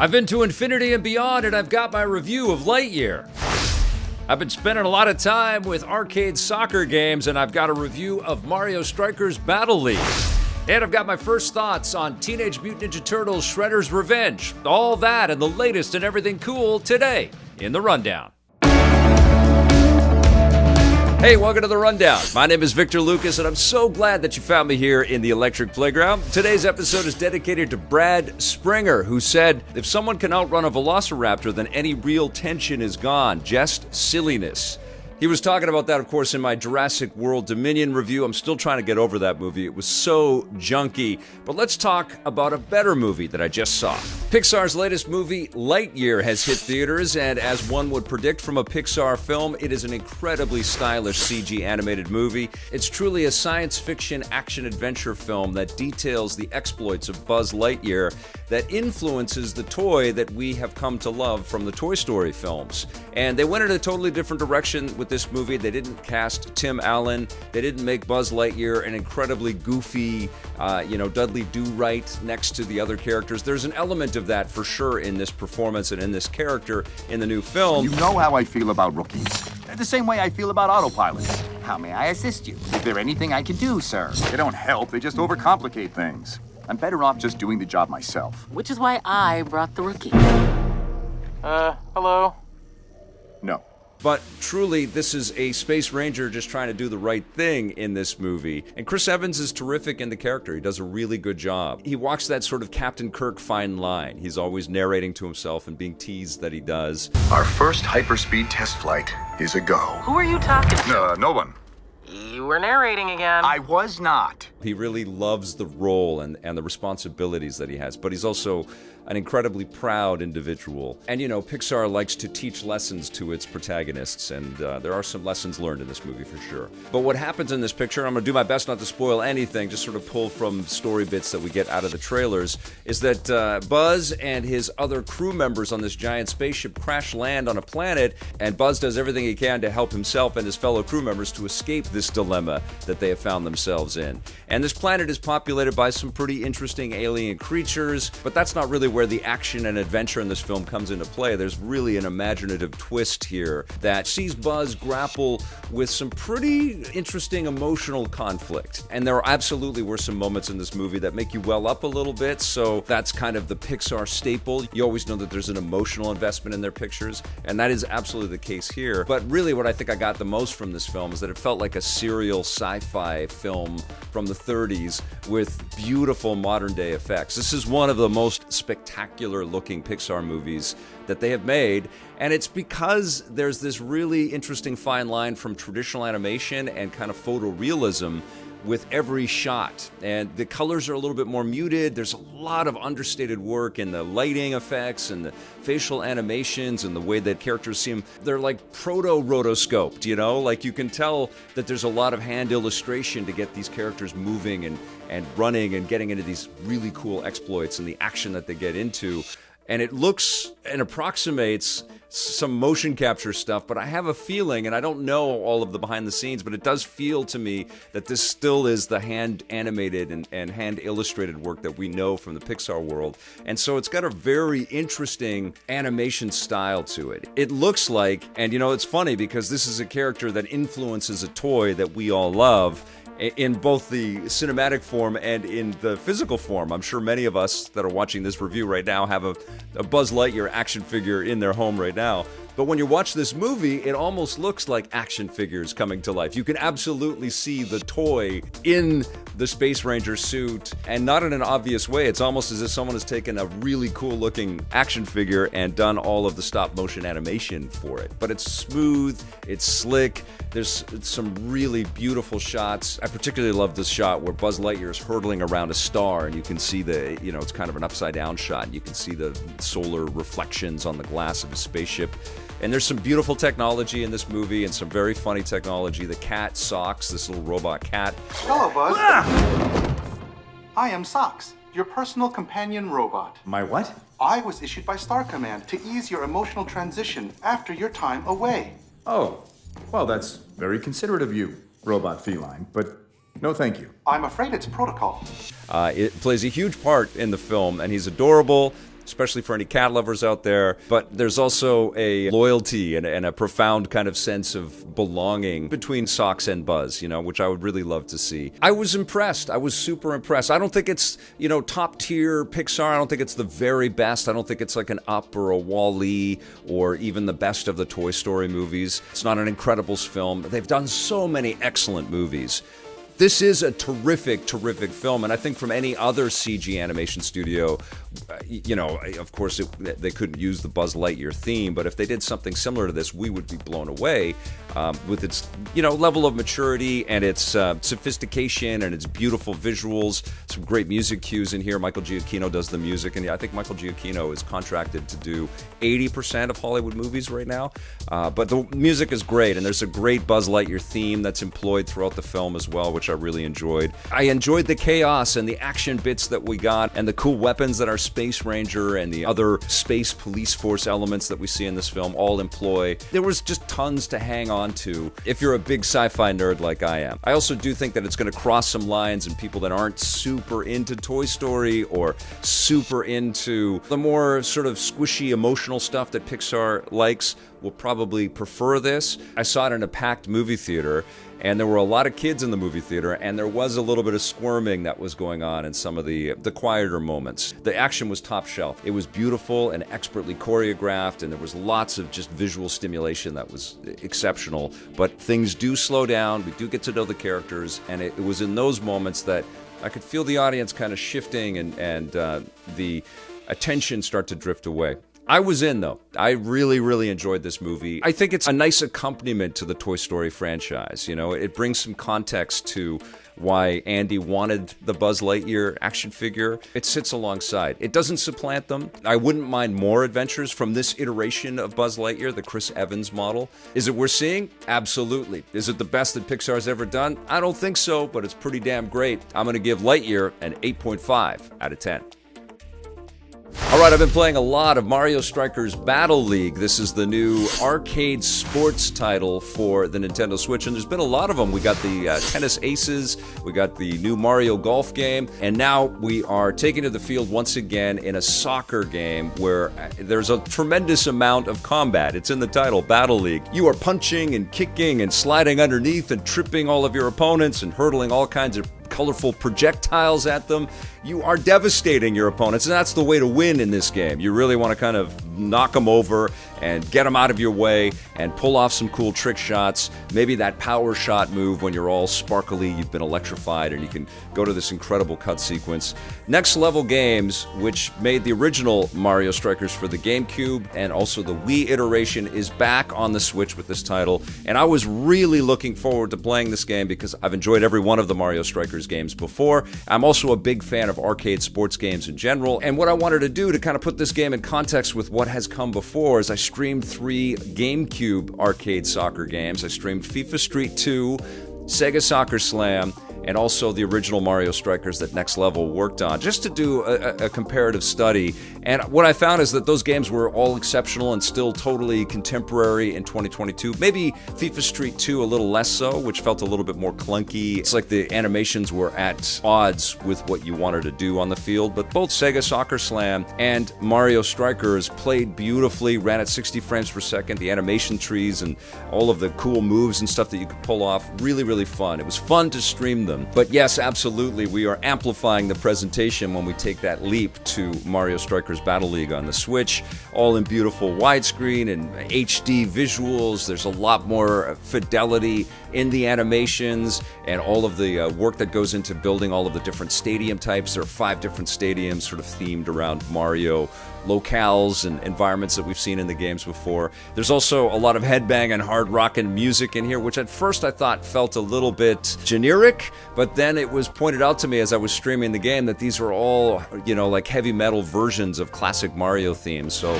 I've been to infinity and beyond, and I've got my review of Lightyear. I've been spending a lot of time with arcade soccer games, and I've got a review of Mario Strikers Battle League. And I've got my first thoughts on Teenage Mutant Ninja Turtles Shredder's Revenge. All that and the latest and everything cool today in The Rundown. Hey, welcome to The Rundown. My name is Victor Lucas, and I'm so glad that you found me here in the Electric Playground. Today's episode is dedicated to Brad Springer, who said, if someone can outrun a velociraptor, then any real tension is gone. Just silliness. He was talking about that, of course, in my Jurassic World Dominion review. I'm still trying to get over that movie. It was so junky. But let's talk about a better movie that I just saw. Pixar's latest movie, Lightyear, has hit theaters, and as one would predict from a Pixar film, it is an incredibly stylish CG animated movie. It's truly a science fiction action-adventure film that details the exploits of Buzz Lightyear that influences the toy that we have come to love from the Toy Story films. And they went in a totally different direction with this movie. They didn't cast Tim Allen. They didn't make Buzz Lightyear an incredibly goofy, Dudley Do-Right next to the other characters. There's an element of that for sure in this performance and in this character in the new film. You know how I feel about rookies. The same way I feel about autopilots. How may I assist you? Is there anything I can do, sir? They don't help, they just overcomplicate things. I'm better off just doing the job myself. Which is why I brought the rookie. Hello? No. But truly, this is a Space Ranger just trying to do the right thing in this movie. And Chris Evans is terrific in the character. He does a really good job. He walks that sort of Captain Kirk fine line. He's always narrating to himself and being teased that he does. Our first hyperspeed test flight is a go. Who are you talking to? No one. You were narrating again. I was not. He really loves the role and the responsibilities that he has, but he's also an incredibly proud individual. And Pixar likes to teach lessons to its protagonists, and there are some lessons learned in this movie for sure. But what happens in this picture, I'm going to do my best not to spoil anything, just sort of pull from story bits that we get out of the trailers, is that Buzz and his other crew members on this giant spaceship crash land on a planet, and Buzz does everything he can to help himself and his fellow crew members to escape this dilemma that they have found themselves in. And this planet is populated by some pretty interesting alien creatures, but that's not really where the action and adventure in this film comes into play. There's really an imaginative twist here that sees Buzz grapple with some pretty interesting emotional conflict. And there absolutely were some moments in this movie that make you well up a little bit, so that's kind of the Pixar staple. You always know that there's an emotional investment in their pictures, and that is absolutely the case here. But really what I think I got the most from this film is that it felt like a serial sci-fi film from the 30s with beautiful modern-day effects. This is one of the most spectacular looking Pixar movies that they have made, and it's because there's this really interesting fine line from traditional animation and kind of photorealism with every shot, and the colors are a little bit more muted. There's a lot of understated work in the lighting effects and the facial animations and the way that characters seem. They're like proto-rotoscoped, like you can tell that there's a lot of hand illustration to get these characters moving and running and getting into these really cool exploits and the action that they get into. And it looks and approximates some motion capture stuff, but I have a feeling, and I don't know all of the behind the scenes, but it does feel to me that this still is the hand animated and hand illustrated work that we know from the Pixar world. And so it's got a very interesting animation style to it. It looks like, and it's funny because this is a character that influences a toy that we all love, in both the cinematic form and in the physical form. I'm sure many of us that are watching this review right now have a Buzz Lightyear action figure in their home right now. But when you watch this movie, it almost looks like action figures coming to life. You can absolutely see the toy in the Space Ranger suit, and not in an obvious way. It's almost as if someone has taken a really cool looking action figure and done all of the stop motion animation for it. But it's smooth, it's slick, there's some really beautiful shots. I particularly love this shot where Buzz Lightyear is hurtling around a star, and you can see it's kind of an upside down shot. You can see the solar reflections on the glass of his spaceship. And there's some beautiful technology in this movie and some very funny technology. The cat Socks, this little robot cat. Hello, Buzz. I am Socks, your personal companion robot. My what? I was issued by Star Command to ease your emotional transition after your time away. Oh, well, that's very considerate of you, robot feline, but no thank you. I'm afraid it's protocol. It plays a huge part in the film, and he's adorable. especially for any cat lovers out there. But there's also a loyalty and a profound kind of sense of belonging between Socks and Buzz, which I would really love to see. I was impressed. I was super impressed. I don't think it's, top tier Pixar. I don't think it's the very best. I don't think it's like an Up or a Wall-E or even the best of the Toy Story movies. It's not an Incredibles film. They've done so many excellent movies. This is a terrific, terrific film, and I think from any other CG animation studio, of course, they couldn't use the Buzz Lightyear theme, but if they did something similar to this, we would be blown away with its, level of maturity and its sophistication and its beautiful visuals. Some great music cues in here. Michael Giacchino does the music, and I think Michael Giacchino is contracted to do 80% of Hollywood movies right now. But the music is great, and there's a great Buzz Lightyear theme that's employed throughout the film as well, which I really enjoyed. I enjoyed the chaos and the action bits that we got and the cool weapons that our Space Ranger and the other space police force elements that we see in this film all employ. There was just tons to hang on to if you're a big sci-fi nerd like I am. I also do think that it's going to cross some lines, and people that aren't super into Toy Story or super into the more sort of squishy emotional stuff that Pixar likes will probably prefer this. I saw it in a packed movie theater, and there were a lot of kids in the movie theater, and there was a little bit of squirming that was going on in some of the quieter moments. The action was top shelf. It was beautiful and expertly choreographed, and there was lots of just visual stimulation that was exceptional. But things do slow down. We do get to know the characters, and it was in those moments that I could feel the audience kind of shifting and the attention start to drift away. I was in, though. I really, really enjoyed this movie. I think it's a nice accompaniment to the Toy Story franchise. It brings some context to why Andy wanted the Buzz Lightyear action figure. It sits alongside. It doesn't supplant them. I wouldn't mind more adventures from this iteration of Buzz Lightyear, the Chris Evans model. Is it worth seeing? Absolutely. Is it the best that Pixar's ever done? I don't think so, but it's pretty damn great. I'm going to give Lightyear an 8.5 out of 10. All right, I've been playing a lot of Mario Strikers Battle League. This is the new arcade sports title for the Nintendo Switch, and there's been a lot of them. We got the Tennis Aces, we got the new Mario Golf game, and now we are taking to the field once again in a soccer game where there's a tremendous amount of combat. It's in the title, Battle League. You are punching and kicking and sliding underneath and tripping all of your opponents and hurtling all kinds of colorful projectiles at them. You are devastating your opponents, and that's the way to win in this game. You really want to kind of knock them over and get them out of your way and pull off some cool trick shots. Maybe that power shot move when you're all sparkly, you've been electrified, and you can go to this incredible cut sequence. Next Level Games, which made the original Mario Strikers for the GameCube and also the Wii iteration, is back on the Switch with this title, and I was really looking forward to playing this game because I've enjoyed every one of the Mario Strikers games before. I'm also a big fan of arcade sports games in general, and what I wanted to do to kind of put this game in context with what has come before is I streamed 3 GameCube arcade soccer games. I streamed FIFA Street 2, Sega Soccer Slam, and also the original Mario Strikers that Next Level worked on, just to do a comparative study. And what I found is that those games were all exceptional and still totally contemporary in 2022. Maybe FIFA Street 2 a little less so, which felt a little bit more clunky. It's like the animations were at odds with what you wanted to do on the field, but both Sega Soccer Slam and Mario Strikers played beautifully, ran at 60 frames per second. The animation trees and all of the cool moves and stuff that you could pull off, really, really fun. It was fun to stream them. But yes, absolutely, we are amplifying the presentation when we take that leap to Mario Strikers Battle League on the Switch, all in beautiful widescreen and HD visuals. There's a lot more fidelity in the animations and all of the work that goes into building all of the different stadium types. There are 5 different stadiums sort of themed around Mario locales and environments that we've seen in the games before. There's also a lot of headbang and hard rockin' music in here, which at first I thought felt a little bit generic, but then it was pointed out to me as I was streaming the game that these are all, like heavy metal versions of classic Mario themes. So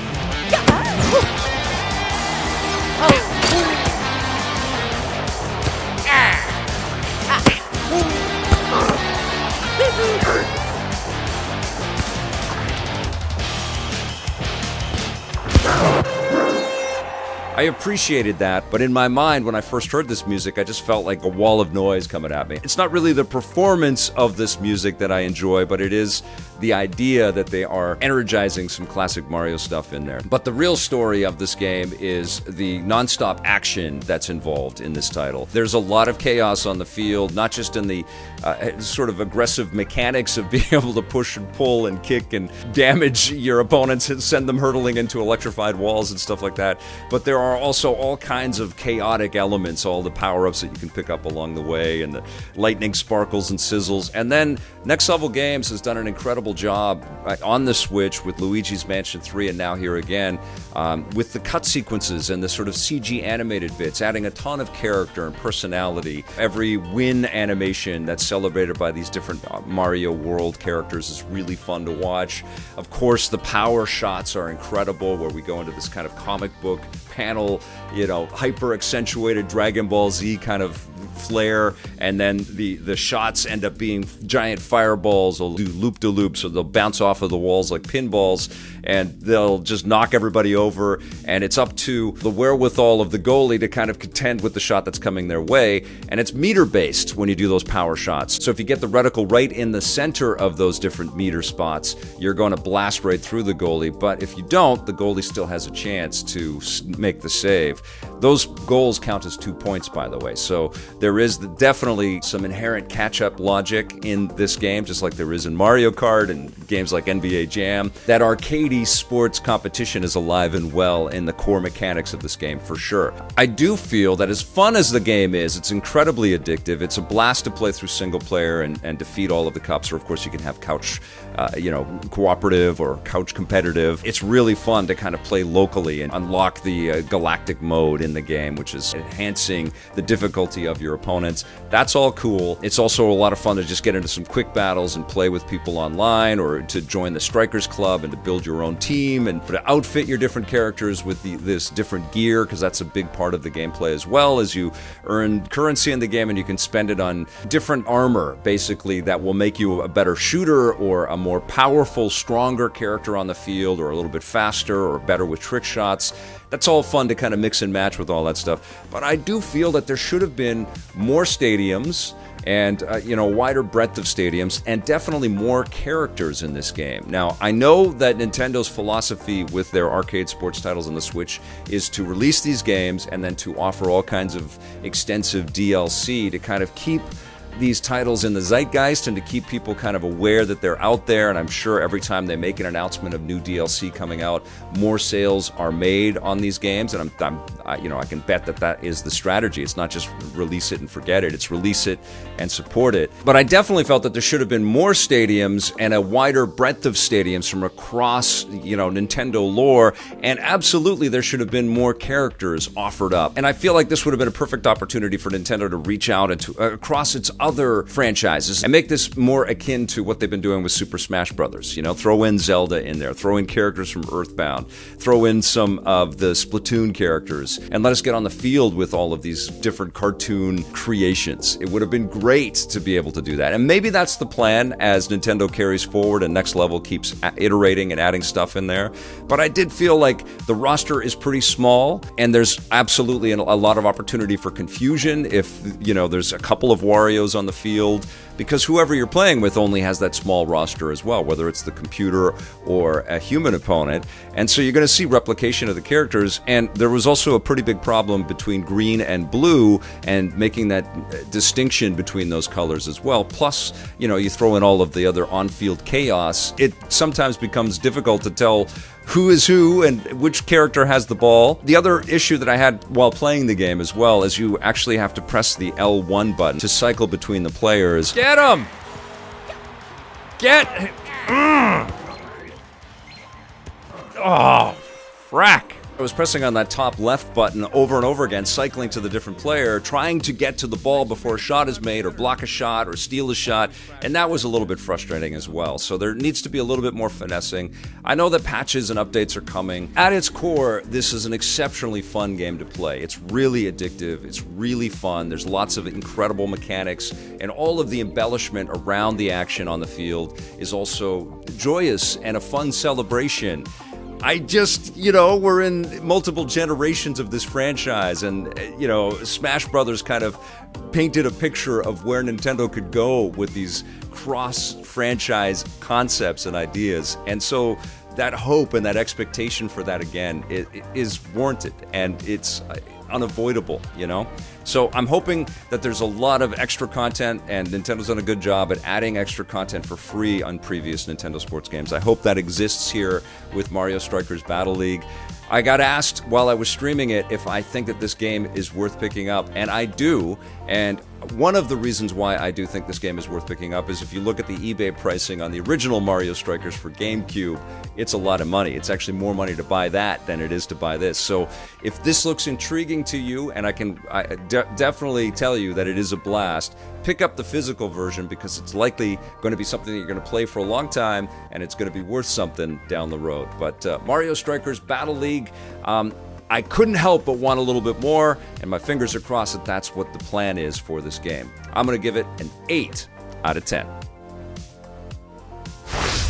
I appreciated that, but in my mind, when I first heard this music, I just felt like a wall of noise coming at me. It's not really the performance of this music that I enjoy, but it is the idea that they are energizing some classic Mario stuff in there. But the real story of this game is the nonstop action that's involved in this title. There's a lot of chaos on the field, not just in the sort of aggressive mechanics of being able to push and pull and kick and damage your opponents and send them hurtling into electrified walls and stuff like that, but there are also all kinds of chaotic elements, all the power-ups that you can pick up along the way, and the lightning sparkles and sizzles. And then Next Level Games has done an incredible job on the Switch with Luigi's Mansion 3 and now here again with the cut sequences and the sort of CG animated bits, adding a ton of character and personality. Every win animation that's celebrated by these different Mario World characters is really fun to watch. Of course, the power shots are incredible, where we go into this kind of comic book panel, hyper accentuated Dragon Ball Z kind of flair, and then the shots end up being giant fireballs. They'll do loop-de-loop, so they'll bounce off of the walls like pinballs, and they'll just knock everybody over, and it's up to the wherewithal of the goalie to kind of contend with the shot that's coming their way, and it's meter-based when you do those power shots. So if you get the reticle right in the center of those different meter spots, you're going to blast right through the goalie, but if you don't, the goalie still has a chance to make the save. Those goals count as 2 points, by the way, so there is definitely some inherent catch-up logic in this game, just like there is in Mario Kart and games like NBA Jam. That arcadey sports competition is alive and well in the core mechanics of this game, for sure. I do feel that as fun as the game is, it's incredibly addictive. It's a blast to play through single player and defeat all of the cups, or of course you can have couch, cooperative or couch competitive. It's really fun to kind of play locally and unlock the galactic mode in the game, which is enhancing the difficulty of your opponents. That's all cool. It's also a lot of fun to just get into some quick battles and play with people online, or to join the Strikers Club and to build your own team and to outfit your different characters with this different gear, because that's a big part of the gameplay as well, as you earn currency in the game and you can spend it on different armor, basically, that will make you a better shooter or a more powerful, stronger character on the field, or a little bit faster or better with trick shots. That's all fun to kind of mix and match with all that stuff. But I do feel that there should have been more stadiums and a wider breadth of stadiums, and definitely more characters in this game. Now, I know that Nintendo's philosophy with their arcade sports titles on the Switch is to release these games and then to offer all kinds of extensive DLC to kind of keep these titles in the zeitgeist and to keep people kind of aware that they're out there. And I'm sure every time they make an announcement of new DLC coming out, more sales are made on these games. And I can bet that is the strategy. It's not just release it and forget it. It's release it and support it. But I definitely felt that there should have been more stadiums and a wider breadth of stadiums from across, Nintendo lore. And absolutely, there should have been more characters offered up. And I feel like this would have been a perfect opportunity for Nintendo to reach out and to across its other franchises and make this more akin to what they've been doing with Super Smash Brothers. Throw in Zelda in there, throw in characters from Earthbound, throw in some of the Splatoon characters, and let us get on the field with all of these different cartoon creations. It would have been great to be able to do that. And maybe that's the plan as Nintendo carries forward and Next Level keeps iterating and adding stuff in there. But I did feel like the roster is pretty small, and there's absolutely a lot of opportunity for confusion if, there's a couple of Warios on the field, because whoever you're playing with only has that small roster as well, whether it's the computer or a human opponent. And so you're going to see replication of the characters. And there was also a pretty big problem between green and blue and making that distinction between those colors as well. Plus, you throw in all of the other on-field chaos. It sometimes becomes difficult to tell who is who and which character has the ball. The other issue that I had while playing the game as well is you actually have to press the L1 button to cycle between the players. Get him! Get... Oh, frack. I was pressing on that top left button over and over again, cycling to the different player, trying to get to the ball before a shot is made, or block a shot, or steal a shot, and that was a little bit frustrating as well. So there needs to be a little bit more finessing. I know that patches and updates are coming. At its core, this is an exceptionally fun game to play. It's really addictive, it's really fun, there's lots of incredible mechanics, and all of the embellishment around the action on the field is also joyous and a fun celebration. I just, we're in multiple generations of this franchise, and, Smash Brothers kind of painted a picture of where Nintendo could go with these cross-franchise concepts and ideas. And so that hope and that expectation for that again is warranted, and it's unavoidable, So I'm hoping that there's a lot of extra content, and Nintendo's done a good job at adding extra content for free on previous Nintendo sports games. I hope that exists here with Mario Strikers Battle League. I got asked while I was streaming it if I think that this game is worth picking up, and I do. And one of the reasons why I do think this game is worth picking up is if you look at the eBay pricing on the original Mario Strikers for GameCube, it's a lot of money. It's actually more money to buy that than it is to buy this. So if this looks intriguing to you, and I can definitely tell you that it is a blast, pick up the physical version because it's likely going to be something that you're going to play for a long time, and it's going to be worth something down the road. But Mario Strikers Battle League, I couldn't help but want a little bit more, and my fingers are crossed that that's what the plan is for this game. I'm going to give it an 8 out of 10.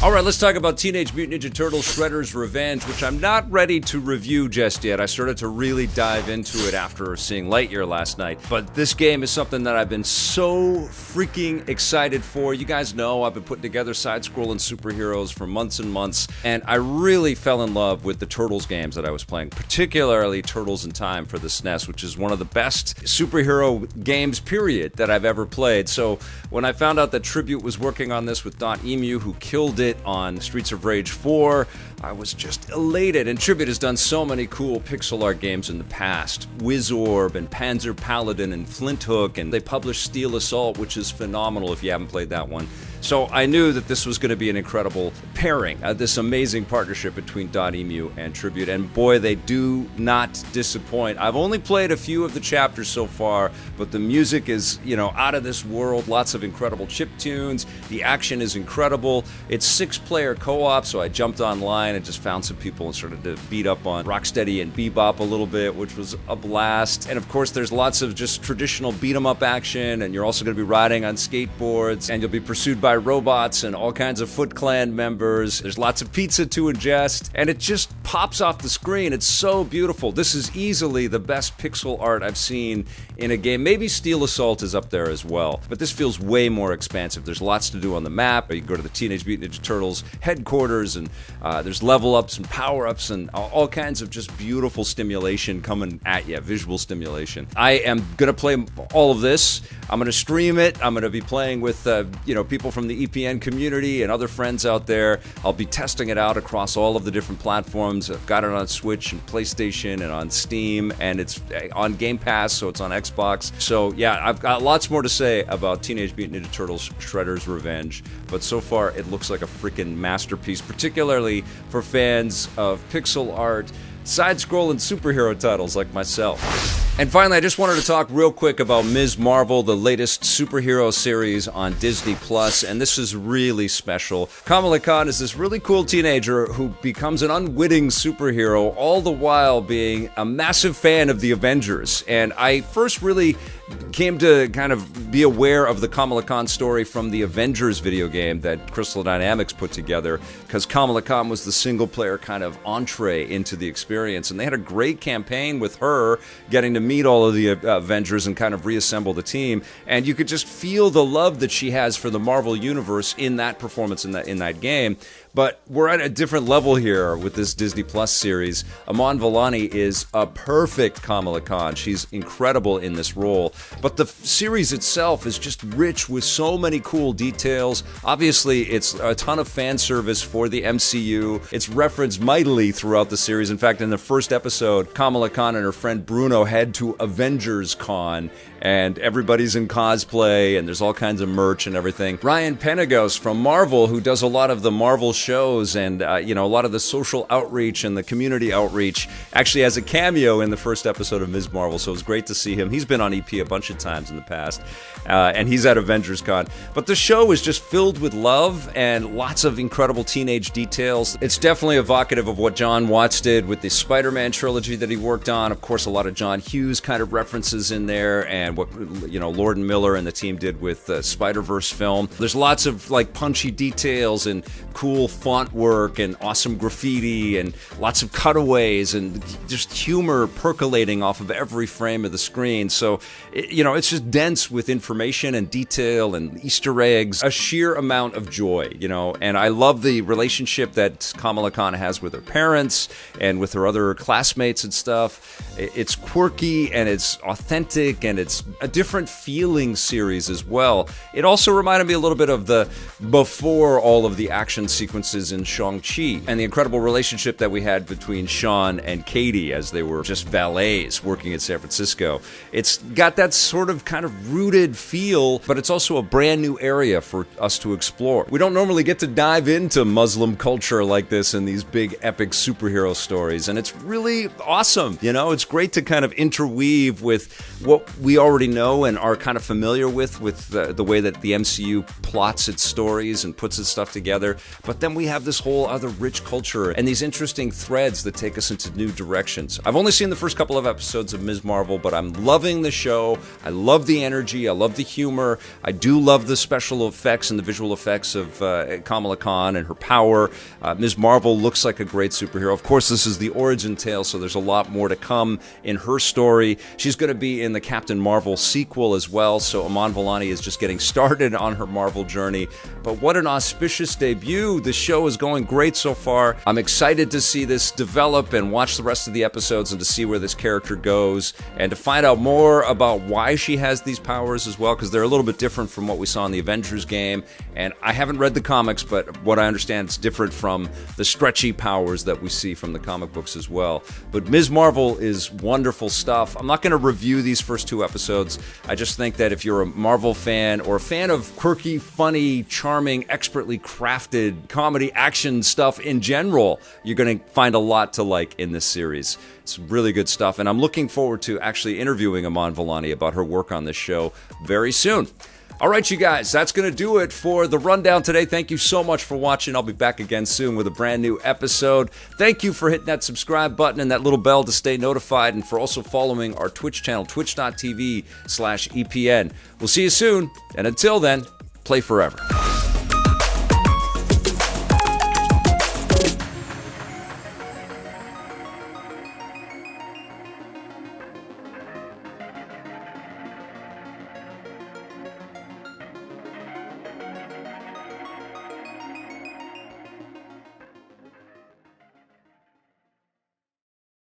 All right, let's talk about Teenage Mutant Ninja Turtles Shredder's Revenge, which I'm not ready to review just yet. I started to really dive into it after seeing Lightyear last night. But this game is something that I've been so freaking excited for. You guys know I've been putting together side-scrolling superheroes for months and months, and I really fell in love with the Turtles games that I was playing, particularly Turtles in Time for the SNES, which is one of the best superhero games, period, that I've ever played. So when I found out that Tribute was working on this with .emu, who killed it on Streets of Rage 4, I was just elated. And Tribute has done so many cool pixel art games in the past. Wizorb and Panzer Paladin and Flint Hook, and they published Steel Assault, which is phenomenal if you haven't played that one. So I knew that this was going to be an incredible pairing, this amazing partnership between .emu and Tribute, and boy, they do not disappoint. I've only played a few of the chapters so far, but the music is, out of this world, lots of incredible chip tunes, the action is incredible. It's 6-player co-op, so I jumped online and just found some people and started to beat up on Rocksteady and Bebop a little bit, which was a blast. And of course, there's lots of just traditional beat-em-up action, and you're also going to be riding on skateboards, and you'll be pursued by robots and all kinds of Foot Clan members. There's lots of pizza to ingest, and it just pops off the screen. It's so beautiful. This is easily the best pixel art I've seen in a game. Maybe Steel Assault is up there as well, but this feels way more expansive. There's lots to do on the map. You can go to the Teenage Mutant Ninja Turtles headquarters, and there's level ups and power ups and all kinds of just beautiful stimulation coming at you, visual stimulation. I am going to play all of this. I'm going to stream it. I'm going to be playing with people from the EPN community and other friends out there. I'll be testing it out across all of the different platforms. I've got it on Switch and PlayStation and on Steam, and it's on Game Pass, so it's on Xbox. So yeah, I've got lots more to say about Teenage Mutant Ninja Turtles Shredder's Revenge, but so far it looks like a freaking masterpiece, particularly for fans of pixel art, side-scrolling superhero titles like myself. And finally, I just wanted to talk real quick about Ms. Marvel, the latest superhero series on Disney+, and this is really special. Kamala Khan is this really cool teenager who becomes an unwitting superhero, all the while being a massive fan of the Avengers. And I first really came to kind of be aware of the Kamala Khan story from the Avengers video game that Crystal Dynamics put together, because Kamala Khan was the single-player kind of entree into the experience, and they had a great campaign with her getting to meet all of the Avengers and kind of reassemble the team, and you could just feel the love that she has for the Marvel Universe in that performance in that game. But we're at a different level here with this Disney Plus series. Aman Vellani is a perfect Kamala Khan. She's incredible in this role. But the series itself is just rich with so many cool details. Obviously, it's a ton of fan service for the MCU. It's referenced mightily throughout the series. In fact, in the first episode, Kamala Khan and her friend Bruno head to Avengers Con, and everybody's in cosplay, and there's all kinds of merch and everything. Ryan Penagos from Marvel, who does a lot of the Marvel shows and a lot of the social outreach and the community outreach, actually has a cameo in the first episode of Ms. Marvel, so it was great to see him. He's been on EP a bunch of times in the past, and he's at Avengers Con. But the show is just filled with love and lots of incredible teenage details. It's definitely evocative of what John Watts did with the Spider-Man trilogy that he worked on. Of course, a lot of John Hughes kind of references in there, and and what, Lord and Miller and the team did with the Spider-Verse film. There's lots of like punchy details and cool font work and awesome graffiti and lots of cutaways and just humor percolating off of every frame of the screen. So, it's just dense with information and detail and Easter eggs, a sheer amount of joy, and I love the relationship that Kamala Khan has with her parents and with her other classmates and stuff. It's quirky and it's authentic and it's a different feeling series as well. It also reminded me a little bit of the before all of the action sequences in Shang-Chi and the incredible relationship that we had between Sean and Katie as they were just valets working in San Francisco. It's got that sort of kind of rooted feel, but it's also a brand new area for us to explore. We don't normally get to dive into Muslim culture like this in these big epic superhero stories, and it's really awesome. It's great to kind of interweave with what we already know and are kind of familiar with the way that the MCU plots its stories and puts its stuff together. But then we have this whole other rich culture and these interesting threads that take us into new directions. I've only seen the first couple of episodes of Ms. Marvel, but I'm loving the show. I love the energy. I love the humor. I do love the special effects and the visual effects of Kamala Khan and her power. Ms. Marvel looks like a great superhero. Of course, this is the origin tale, so there's a lot more to come in her story. She's going to be in the Captain Marvel sequel as well, so Iman Vellani is just getting started on her Marvel journey. But what an auspicious debut. The show is going great so far. I'm excited to see this develop and watch the rest of the episodes and to see where this character goes and to find out more about why she has these powers as well, because they're a little bit different from what we saw in the Avengers game. And I haven't read the comics, but what I understand is different from the stretchy powers that we see from the comic books as well. But Ms. Marvel is wonderful stuff. I'm not going to review these first two episodes. I just think that if you're a Marvel fan or a fan of quirky, funny, charming, expertly crafted comedy action stuff in general, you're going to find a lot to like in this series. It's really good stuff, and I'm looking forward to actually interviewing Iman Vellani about her work on this show very soon. All right, you guys, that's going to do it for the rundown today. Thank you so much for watching. I'll be back again soon with a brand new episode. Thank you for hitting that subscribe button and that little bell to stay notified, and for also following our Twitch channel, twitch.tv/EPN. We'll see you soon, and until then, play forever.